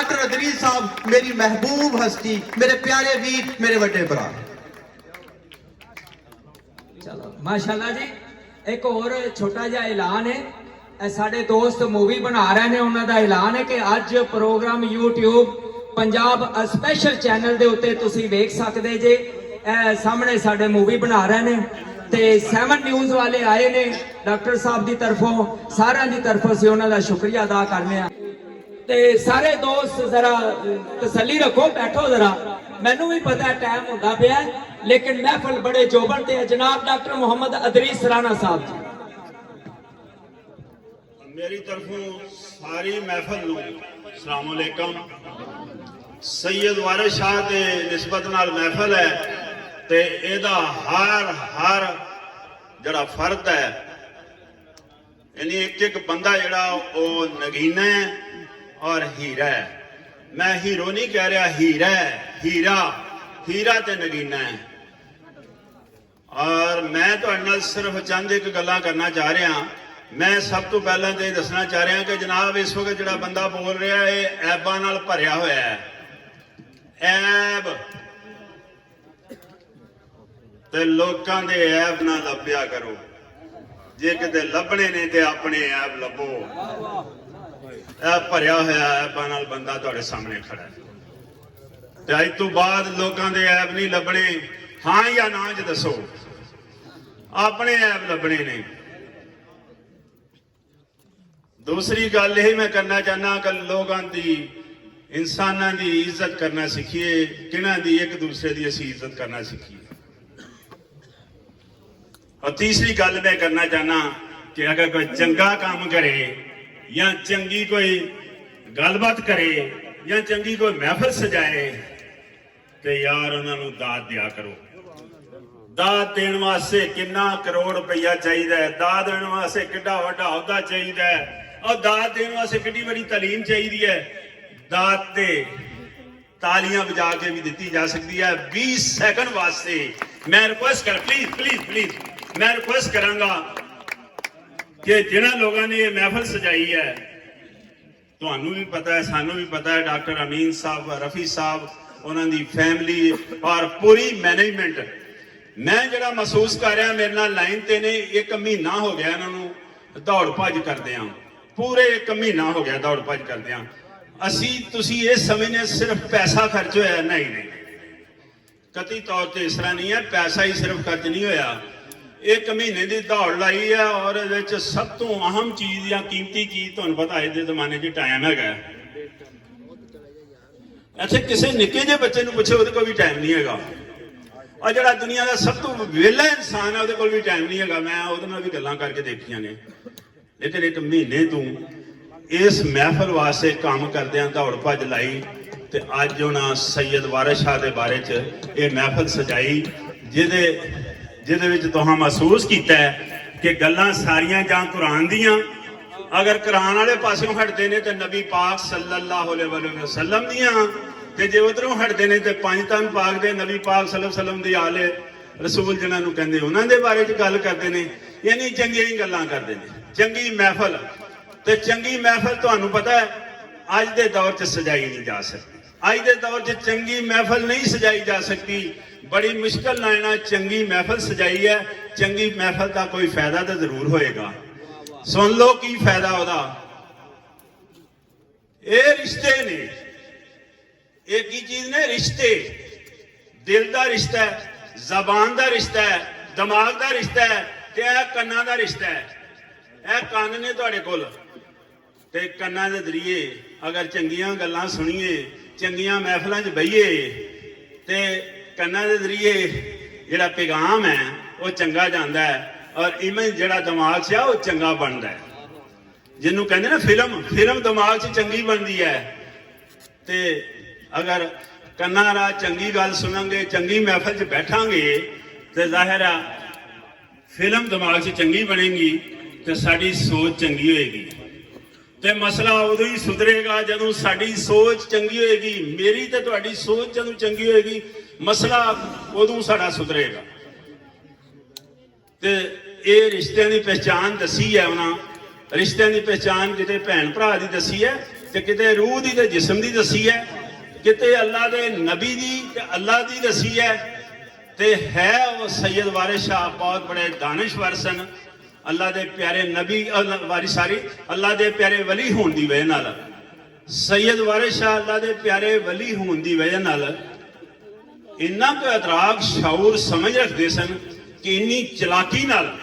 Doctor Adris साहब मेरी महबूब हस्ती, मेरे प्यारे वीर, मेरे बड़े भरा। चलो माशाल्लाह जी। एक और छोटा जिहा ऐलान है, साडे दोस्त मूवी बना रहे हैं, उन्हों का ऐलान है कि अज programme YouTube Punjab special channel के उत्ते तुसीं वेख सकते जे। सामने साडे मूवी बना रहे हैं ते 7 न्यूज़ वाले आए ने डॉक्टर साहब की तरफों, सारिਆਂ की तरफों से उन्होंने शुक्रिया अदा करने ते सारे दोस्त जरा तसल्ली रखो, बैठो जरा। मैनू भी पता है टाइम होता पाया, लेकिन महफल बड़े जोबन ते है। जनाब डॉक्टर मोहम्मद अदरीस राणा साहब जी, मेरी तरफों सारी महफल नूं अस्सलाम वालेकुम। सैयद वारिस शाह के निस्बत नाल महफल है ते एदा हर जड़ा फर्द है, यानी एक बंदा जड़ा वो नगीना है और हीरा है। मैं हीरो नहीं कह रहा, हीरा है, हीरा ते नगीना है। और मैं तुहाडे नाल सिर्फ चंद एक गल्लां करना चाह रहा। मैं सब तो पहले तो दसना चाह रहा कि जनाब इस वक्त जो बंदा बोल रहा है ऐबां नाल भरिया होया है। ऐब ते लोकां दे ऐब ना लभ्या करो, जे किते लभने ने ते अपने ऐब लभो। ऐ भरिया होया ऐबां नाल बंदा तुहाडे सामने खड़ा है ते अज तो बाद लोकां दे ऐब नहीं लभने, हाँ या ना च दसो, अपने ऐब लभने ने। दूसरी गल यही मैं करना चाहना कि लोगों की, इंसानों की इज्जत करना सीखिए, किन्हां दी एक दूसरे की असीं इज्जत करना सीखिए। और तीसरी गल मैं करना चाहना कि अगर कोई चंगा काम करे या चंगी कोई गलबात करे या चंगी कोई महफिल सजाए तो यार उन्होंने दाद दिया करो। दाद देने वास्ते कितना करोड़ रुपया चाहिए, दाद देने वास्ते कितना वड्डा अहुदा चाहिए, और दाद देने वास्ते कितनी बड़ी तालीम चाहिए है। दाद ते तालियां बजा के भी दी जा सकती है। 20 सेकंड वास्ते मैं रिक्वेस्ट कर, प्लीज मैं रिक्वेस्ट करांगा कि जिन्होंने लोगों ने ये महफिल सजाई है, तुहानू भी पता है, सानू भी पता है, डॉक्टर अमीन साहब, रफी साहब, उन्होंने फैमिली और पूरी मैनेजमेंट, मैं जरा महसूस कर रहा मेरे नाल लाइन ते ने 1 महीना हो गया इन्होंने दौड़ भज करदे, पूरे 1 महीना हो गया दौड़ भज करदे। असी तुसी ये समझने सिर्फ पैसा खर्च होया, नहीं, कति तौर पर इस तरह नहीं है। पैसा ही सिर्फ खर्च नहीं होया, 1 महीने की दौड़ लाई है। और ये सब तो अहम चीज या कीमती चीज तुहानू पता अज के जमाने च टाइम है। अच्छा किसी निक्के जे बच्चे को पुछे वो भी टाइम नहीं है। और जरा दुनिया का सब तो वेला इंसान है वो भी टाइम नहीं है। मैं वो भी गल्लां करके देखिया ने, लेकिन 1 महीने तू इस महफिल वास्ते काम करदे दौड़ भज लाई ते अज उन्हें सैयद वारिस शाह के बारे च ये महफिल सजाई, जिहदे विच तुहां महसूस किया है कि गल्लां सारियां जां कुरान दियां, अगर कुरान वाले पासों हटते ने तो नबी पाक सल्लल्लाहु अलैहि वसल्लम दियां, ते जे उधरों हटते ने तो पंज तन पाक दे नबी पाक सल्लल्लाहु अलैहि वसल्लम दी आले रसूल जिन्होंने कहते उन्होंने दे बारे च गल करते हैं। यानी चंगी ही गल्लां करते हैं। चंगी महफिल ते चंगी महफिल तुहानू पता है अज के दौर च सजाई नहीं जा सकती। अज के दौर च चंगी महफिल नहीं सजाई जा सकती, बड़ी मुश्किल नाल चंगी महफिल सजाई है। चंगी महफिल का कोई फायदा तो जरूर होएगा। सुन लो की फायदा ओदा, ये रिश्ते ने, एक ही चीज ने, रिश्ते, दिल का रिश्ता है, जबान का रिश्ता है, दिमाग का रिश्ता है, कन्ना का रिश्ता है। यह कन्न ने तुहाडे कोल, ते कन्ना के जरिए अगर चंगियां गल्लां सुनीए, चंगियां महफिलों च बहिए, ते कन्ना के जरिए जिहड़ा पैगाम है वो चंगा जाता है, और इमेज जिहड़ा दिमाग च वो चंगा बनता है। जिन्हों कहते ना फिल्म दिमाग च चंगी बनती है। ते अगर कन्ना राह चंगी गल सुनांगे, चंगी महफिल च बैठांगे, तो जाहिर है फिल्म दिमाग च चंगी बनेगी तो साड़ी सोच चंगी होएगी। ते मसला उदों ही सुधरेगा जदों साड़ी सोच चंगी होएगी। मेरी तो तुहाडी सोच जदों चंगी होएगी, मसला उदों साड़ा सुधरेगा। ते ये रिश्तिਆਂ की पहचान दसी है उन्होंने, रिश्तिਆਂ की पहचान किते भैन भरा की दसी है, ਤੇ ਕਿਤੇ ਰੂਹ ਦੀ ਤੇ ਜਿਸਮ ਦੀ ਦੱਸੀ ਹੈ, ਕਿਤੇ ਅੱਲਾ ਦੇ ਨਬੀ ਦੀ ਤੇ ਅੱਲਾ ਦੀ ਦੱਸੀ ਹੈ। ਤੇ ਹੈ ਉਹ ਸੈयद ਵਾਰਿਸ ਸ਼ਾਹ ਬਹੁਤ ਬੜੇ ਦਾਨਿਸ਼ਵਰ ਸਨ। ਅੱਲਾ ਦੇ ਪਿਆਰੇ ਨਬੀ ਅੱਲਾ ਦੇ ਪਿਆਰੇ ਵਲੀ ਹੋਣ ਦੀ ਵਜ੍ਹਾ ਨਾਲ, ਸੈयद ਵਾਰਿਸ ਸ਼ਾਹ ਅੱਲਾ ਦੇ ਪਿਆਰੇ ਵਲੀ ਹੋਣ ਦੀ ਵਜ੍ਹਾ ਨਾਲ ਇੰਨਾ ਕੁ ਅਦਰਾਕ ਸ਼ਾਉਰ ਸਮਝ ਰੱਖਦੇ ਸਨ ਕਿ ਇੰਨੀ ਚਲਾਕੀ ਨਾਲ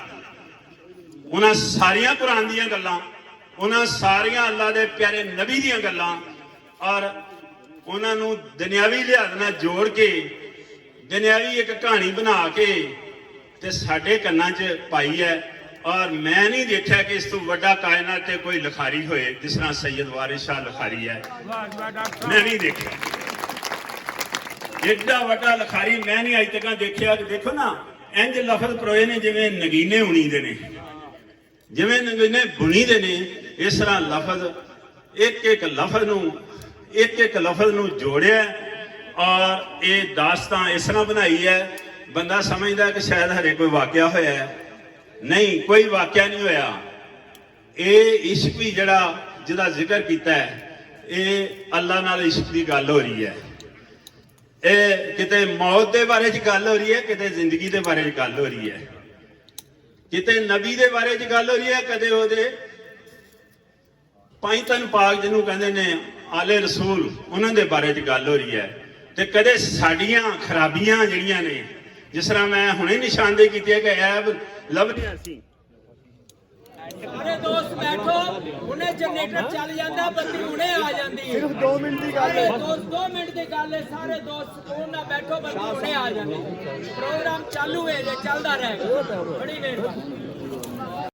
ਉਹਨਾਂ ਸਾਰੀਆਂ ਕੁਰਾਨ ਦੀਆਂ ਗੱਲਾਂ, ਉਹਨਾਂ ਸਾਰੀਆਂ ਅੱਲਾ ਦੇ ਪਿਆਰੇ ਨਬੀ ਦੀਆਂ ਗੱਲਾਂ ਔਰ ਉਹਨਾਂ ਨੂੰ ਦੁਨਿਆਵੀ ਲਿਹਾਜ਼ ਨਾਲ ਜੋੜ ਕੇ ਦੁਨਿਆਵੀ ਇੱਕ ਕਹਾਣੀ ਬਣਾ ਕੇ ਤੇ ਸਾਡੇ ਕੰਨਾਂ 'ਚ ਪਾਈ ਹੈ। ਔਰ ਮੈਂ ਨਹੀਂ ਦੇਖਿਆ ਕਿ ਇਸ ਤੋਂ ਵੱਡਾ ਕਾਇਨਾਤ ਤੇ ਕੋਈ ਲਿਖਾਰੀ ਹੋਏ ਜਿਸ ਤਰ੍ਹਾਂ ਸੈयद ਵਾਰਿਸ ਸ਼ਾਹ ਲਿਖਾਰੀ ਹੈ। ਮੈਂ ਨਹੀਂ ਦੇਖਿਆ ਏਡਾ ਵੱਡਾ ਲਿਖਾਰੀ, ਮੈਂ ਨਹੀਂ ਅਜ ਤੱਕ ਦੇਖਿਆ। ਕਿ ਦੇਖੋ ਨਾ ਇੰਜ ਲਫ਼ਜ਼ ਪਰੋਏ ਨੇ ਜਿਵੇਂ ਨਗੀਨੇ ਉਣੀ ਦੇ ਨੇ, ਜਿਵੇਂ ਨਗੀਨੇ ਬੁਣੀ ਦੇ ਨੇ, ਇਸ ਤਰ੍ਹਾਂ ਲਫ਼ਜ਼ ਇੱਕ ਇੱਕ ਲਫ਼ਜ਼ ਨੂੰ ਜੋੜਿਆ ਔਰ ਇਹ ਦਾਸਤਾਂ ਇਸ ਤਰ੍ਹਾਂ ਬਣਾਈ ਹੈ। ਬੰਦਾ ਸਮਝਦਾ ਕਿ ਸ਼ਾਇਦ ਹਰੇ ਕੋਈ ਵਾਕਿਆ ਹੋਇਆ ਹੈ, ਨਹੀਂ, ਕੋਈ ਵਾਕਿਆ ਨਹੀਂ ਹੋਇਆ। ਇਹ ਇਸ਼ਕ ਵੀ ਜਿਹਦਾ ਜ਼ਿਕਰ ਕੀਤਾ ਹੈ, ਇਹ ਅੱਲਾ ਨਾਲ ਇਸ਼ਕ ਦੀ ਗੱਲ ਹੋ ਰਹੀ ਹੈ। ਇਹ ਕਿਤੇ ਮੌਤ ਦੇ ਬਾਰੇ 'ਚ ਗੱਲ ਹੋ ਰਹੀ ਹੈ, ਕਿਤੇ ਜ਼ਿੰਦਗੀ ਦੇ ਬਾਰੇ 'ਚ ਗੱਲ ਹੋ ਰਹੀ ਹੈ, ਕਿਤੇ ਨਬੀ ਦੇ ਬਾਰੇ 'ਚ ਗੱਲ ਹੋ ਰਹੀ ਹੈ, ਕਦੇ ਉਹਦੇ ਪੰਜਤਨ ਪਾਕ ਜਿਹਨੂੰ ਕਹਿੰਦੇ ਨੇ ਆਲੇ ਰਸੂਲ, ਉਹਨਾਂ ਦੇ ਬਾਰੇ 'ਚ ਗੱਲ ਹੋ ਰਹੀ ਹੈ। ਤੇ ਕਦੇ ਸਾਡੀਆਂ ਖਰਾਬੀਆਂ ਜਿਹੜੀਆਂ ਨੇ, ਜਿਸ ਤਰ੍ਹਾਂ ਮੈਂ ਹੁਣੇ ਨਿਸ਼ਾਨਦੇਹੀ ਕੀਤੀ ਹੈ ਕਿ ਐਬ ਲੱਭਦੇ ਅਸੀਂ। ਸਾਰੇ ਦੋਸਤ ਬੈਠੋ, ਹੁਣੇ ਜਨਰੇਟਰ ਚੱਲ ਜਾਂਦਾ, ਬੱਤੀ ਹੁਣੇ ਆ ਜਾਂਦੀ ਹੈ। ਸਿਰਫ 2 ਮਿੰਟ ਦੀ ਗੱਲ ਹੈ, 2 ਮਿੰਟ ਦੀ ਗੱਲ ਹੈ। ਸਾਰੇ ਦੋਸਤ ਕੋਲ ਨਾ ਬੈਠੋ, ਬੱਤੀ ਹੁਣੇ ਆ ਜਾਂਦੀ। ਪ੍ਰੋਗਰਾਮ ਚਾਲੂ ਹੈ, ਜੇ ਚੱਲਦਾ ਰਹੇਗਾ। ਬੜੀ ਮਿਹਰਬਾਨੀ।